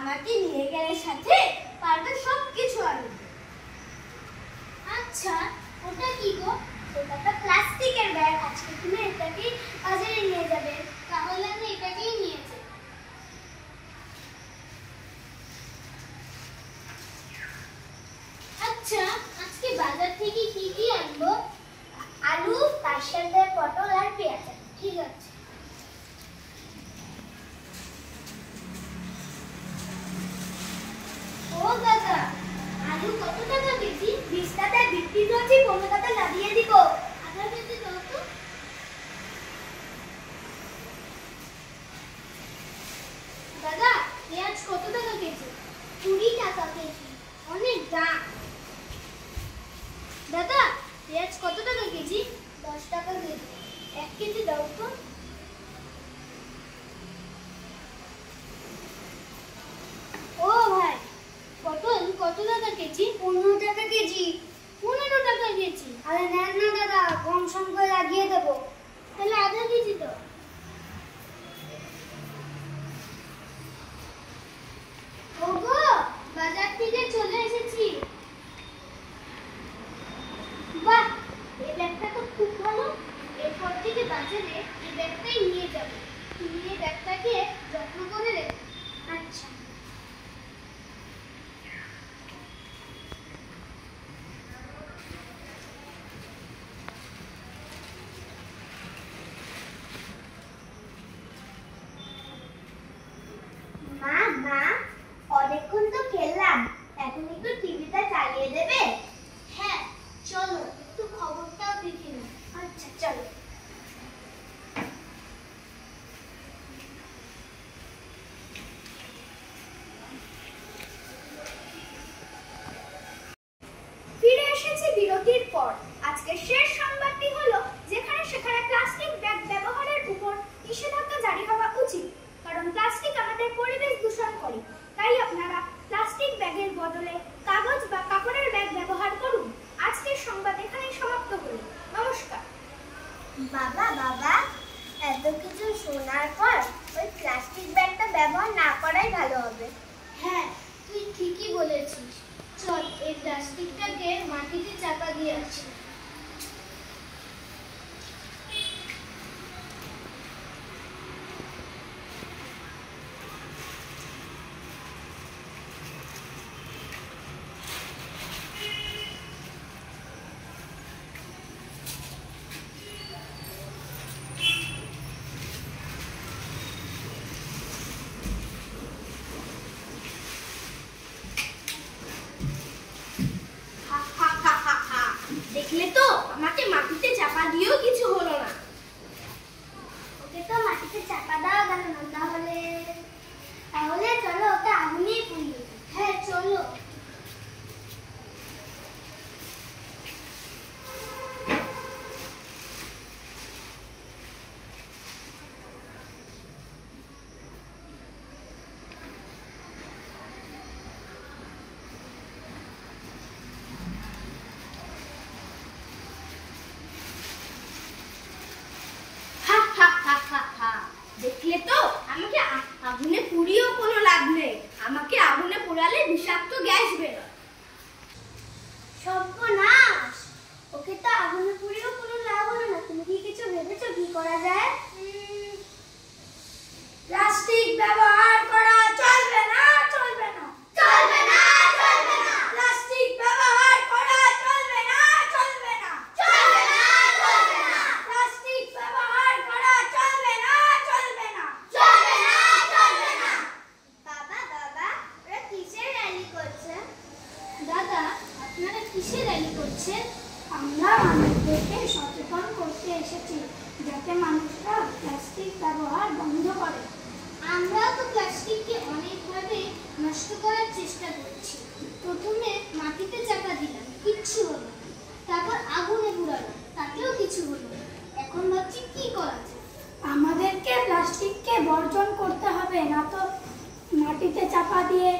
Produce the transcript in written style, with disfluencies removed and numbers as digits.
আমাকে নিয়ে গেলে সাথে পারবে সবকিছু আনবে। আচ্ছা, ওটা কি গো? ওটা তো প্লাস্টিকের ব্যাগ। আজকে তুমি এটাকেই বাজারে নিয়ে যাবে, তাহলে আমি এটাকেই নিয়ে যাই। আচ্ছা, আজকে বাজার থেকে কি কি আনবো? আলু, তার সাথে পটল আর পেঁয়াজ। ঠিক আছে। ও দাদা, আলু কত টাকা কেজি? 20 টাকায় বিক্রি করছি, 15 টাকা লাগিয়ে দিব। আধা কেজি দাও তো। দাদা, পেঁয়াজ কত টাকা কেজি? 20 টাকা কেজি। অনেক দাম। দাদা, পেঁয়াজ কত টাকা কেজি? 10 টাকা কেজি। 1 কেজি দাও তো। ও ভাই, পটল কত টাকা কেজি? 15 টাকা কেজি। 15 টাকা কেজি? আরে নেন না দাদা, কম সম করে লাগিয়ে দেবো। তাহলে আধা কেজি দাও। ওগো, বাজার থেকে চলে এসেছি। বাহ, এই ব্যাগটা তো খুব ভালো। এরপর থেকে বাজারে এই ব্যাগটাই নিয়ে যাবো। তুমি এই ব্যাগটাকে যত্ন করে রেখো। আচ্ছা। মা মা, অনেকক্ষণ তো খেললাম, এখন একটু টিভিটা চালিয়ে দেবে? হ্যাঁ চলো, একটু খবরটাও দেখে নিই। আচ্ছা চলো। ফিরে এসেছি বিরতির পর। আজকের শেষ সংবাদটি হলো, যেখানে সেখানে প্লাস্টিক ব্যাগ ব্যবহারের উপর নিষেধাজ্ঞা জারি হওয়া উচিত, কারণ প্লাস্টিক আমাদের পরিবেশ দূষণ করে। তাই আপনারা প্লাস্টিক ব্যাগের বদলে কাগজ বা কাপড়ের ব্যাগ ব্যবহার করুন। আজকের সংবাদ এখানেই সমাপ্ত হলো। নমস্কার। বাবা বাবা, এত কিছু শোনার পর ওই প্লাস্টিক ব্যাগটা ব্যবহার না করাই ভালো হবে। হ্যাঁ, তুই ঠিকই বলেছিস। চল, এই প্লাস্টিকটাকে মাটিতে চাপা দিয়ে আসি। দেখলে তো, আমাকে মাটিতে চাপা দিয়েও কিছু হলো না। ওকে তো মাটিতে চাপা দেওয়া গেল না। তাহলে চলো ওকে আগুনে পুড়িয়ে দিই। হ্যাঁ চলো। দেখলে তো, আমাকে আগুনে পুড়িয়েও কোনো লাভ নেই। আমাকে আগুনে পোড়ালে বিষাক্ত গ্যাস বেরোয়। সর্বনাশ, ওকে তো আগুনে পুড়িয়েও কোনো লাভ হলো না। তুমি কি কিছু ভেবেছো কি করা যায়? প্লাস্টিক ব্যবহার করা চলবে না, চলবে না, চলবে না, চলবে না। প্লাস্টিক ব্যবহার করা চলবে না, চলবে না, চলবে না, চলবে না। প্লাস্টিক ব্যবহার করা চলবে না, চলবে না, চলবে না, চলবে না। বাবা বাবা, ওরা কিসের র্যালি করছে? দাদা, আপনারা কিসের র্যালি করছেন? আমরা মানুষদেরকে সচেতন করতে এসেছি, যাতে মানুষরা প্লাস্টিক ব্যবহার বন্ধ করে। আমরা তো প্লাস্টিককে অনেকভাবে নষ্ট করার চেষ্টা করছি। প্রথমে মাটিতে চাপা দিলাম, কিচ্ছু হলো না। তারপর আগুনে পুড়ালাম, তাতেও কিছু হলো না। এখন ভাবছি কি করা যায়। আমাদেরকে প্লাস্টিককে বর্জন করতে হবে, না তো মাটিতে চাপা দিয়ে